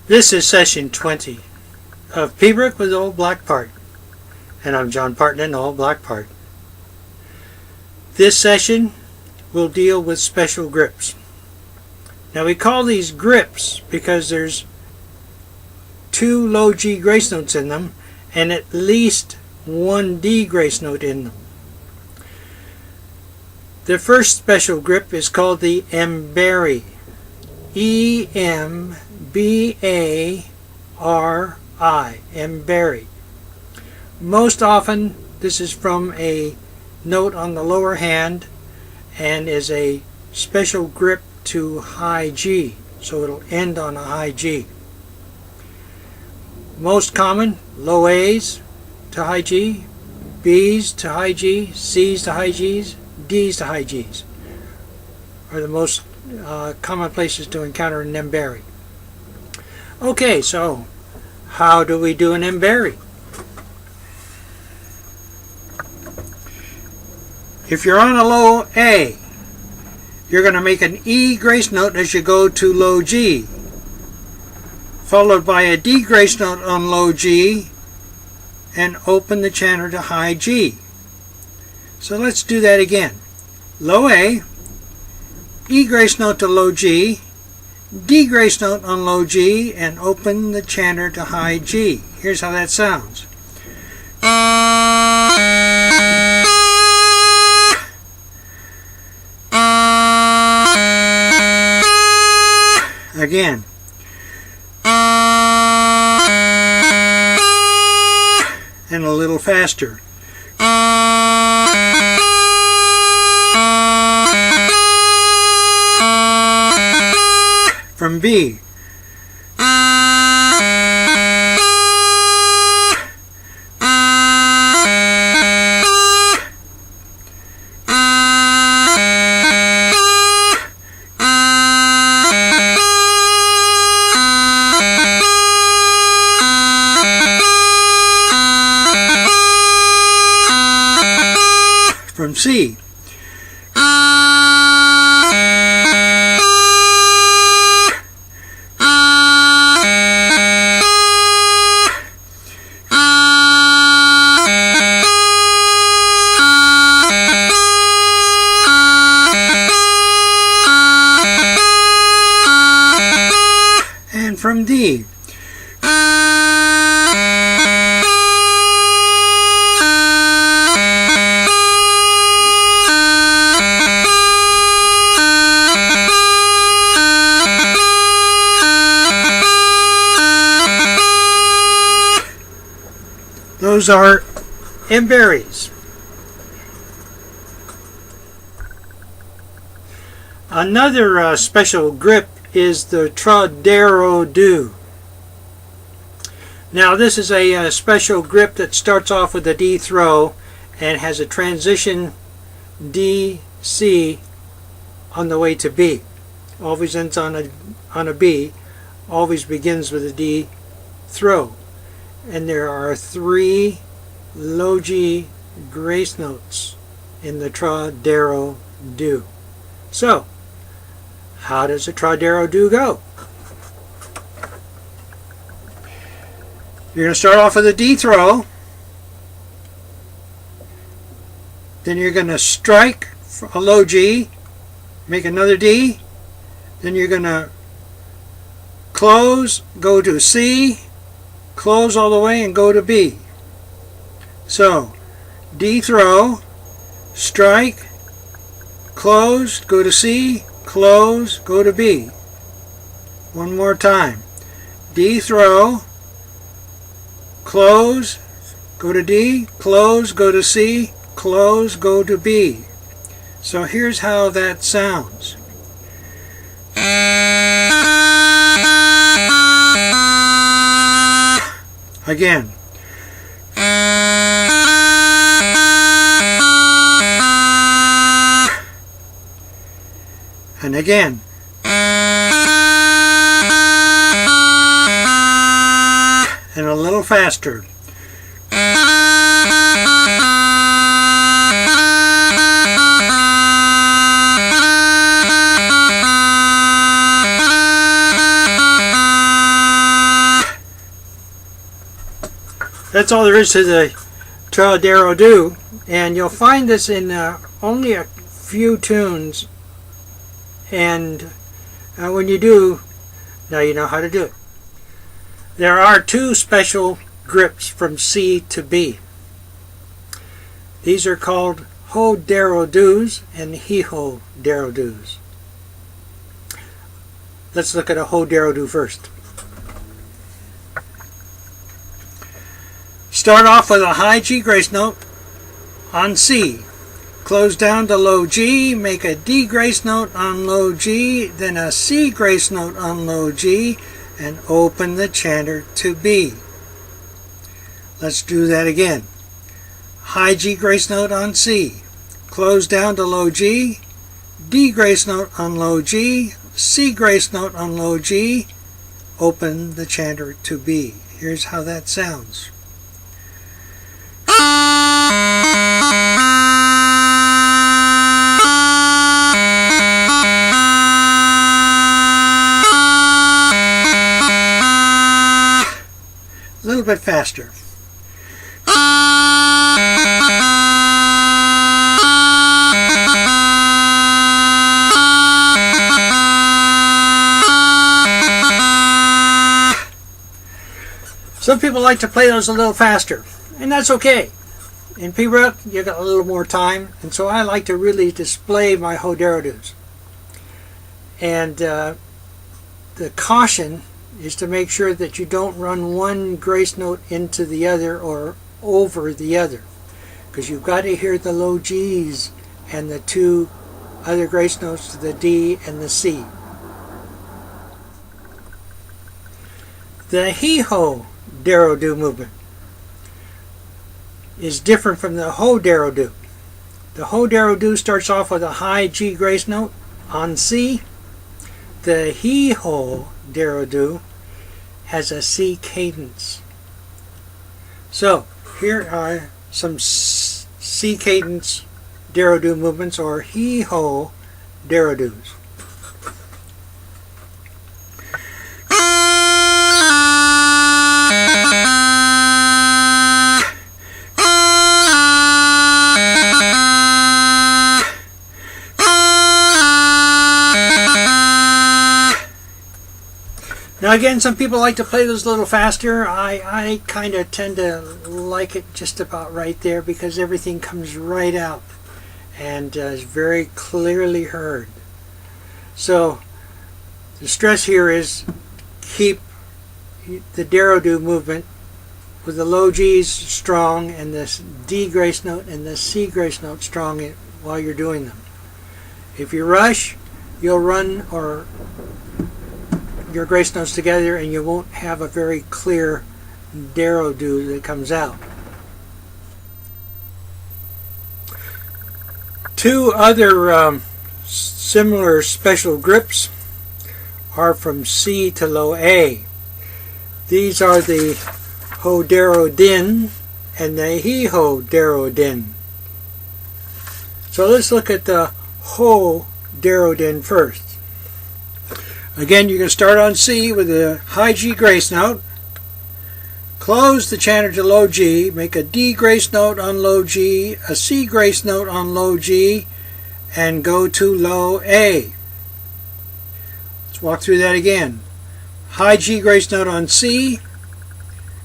This is session 20 of Piobaaireachd with Old Black Part, and I'm John Parton in Old Black Part. This session will deal with special grips. Now we call these grips because there's 2 low G grace notes in them and at least 1 D grace note in them. The first special grip is called the Piobaaireachd. E-M-B-A-R-I, Piobaaireachd. Most often this is from a note on the lower hand and is a special grip to high G, so it'll end on a high G. Most common, low A's to high G, B's to high G, C's to high G's, D's to high G's are the most common places to encounter an Piobaaireachd. Okay, so how do we do an Piobaaireachd? If you're on a low A, you're going to make an E grace note as you go to low G, followed by a D grace note on low G, and open the chanter to high G. So let's do that again. Low A, E grace note to low G, D grace note on low G, and open the chanter to high G. Here's how that sounds. Again. And a little faster. From B. From C. And from D. Those are Piobaaireachds. Another special grip is the do. Now this is a special grip that starts off with a D throw and has a transition D, C on the way to B. Always ends on a B, always begins with a D throw. And there are 3 low G grace notes in the do. So, how does the do go? You're going to start off with a D throw, then you're going to strike a low G, make another D, then you're going to close, go to C, close all the way and go to B. So, D throw, strike, close, go to C, close, go to B. One more time. D throw, close, go to D, close, go to C, close, go to B. So here's how that sounds. Again. And again. And a little faster. That's all there is to the Piobaaireachd, and you'll find this in only a few tunes, and when you do, now you know how to do it. There are two special grips from C to B. These are called Piobaaireachds and Piobaaireachds. Let's look at a Piobaaireachd first. Start off with a high G grace note on C. Close down to low G, make a D grace note on low G, then a C grace note on low G, and open the chanter to B. Let's do that again. High G grace note on C. Close down to low G, D grace note on low G, C grace note on low G, open the chanter to B. Here's how that sounds. A little bit faster. Some people like to play those a little faster, and that's okay. In Piobaaireachd, you got a little more time, and so I like to really display my Piobaaireachds. And the caution is to make sure that you don't run one grace note into the other or over the other, because you've got to hear the low G's and the two other grace notes to the D and the C. The Piobaaireachd movement is different from the Piobaaireachd. The Piobaaireachd starts off with a high G grace note on C. The Piobaaireachd has a C cadence. So here are some C cadence Piobaaireachd movements, or Piobaaireachds. Now again, some people like to play those a little faster. I kind of tend to like it just about right there, because everything comes right out and is very clearly heard. So the stress here is keep the Piobaaireachd movement with the low G's strong and the D grace note and the C grace note strong while you're doing them. If you rush, you'll run your grace notes together and you won't have a very clear Piobaaireachd that comes out. Two other similar special grips are from C to low A. These are the Piobaaireachd and the Piobaaireachd. So let's look at the Piobaaireachd first. Again, you can start on C with a high G grace note, close the chanter to low G, make a D grace note on low G, a C grace note on low G, and go to low A. Let's walk through that again. High G grace note on C,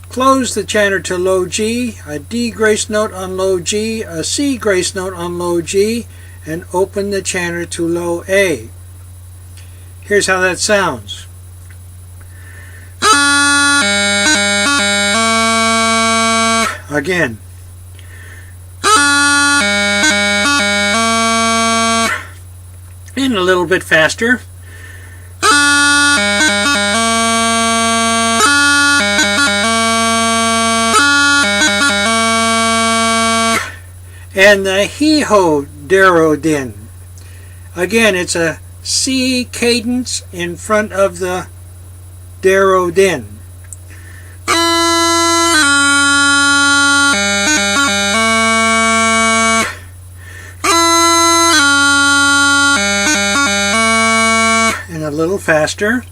close the chanter to low G, a D grace note on low G, a C grace note on low G, and open the chanter to low A. Here's how that sounds. Again. And a little bit faster. And the Piobaaireachd. Again, it's a C cadence in front of the Piobaaireachd. And a little faster.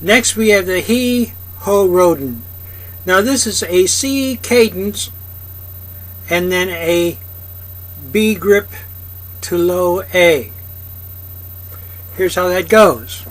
Next we have the he, ho, rodent. Now this is a C cadence and then a B grip to low A. Here's how that goes.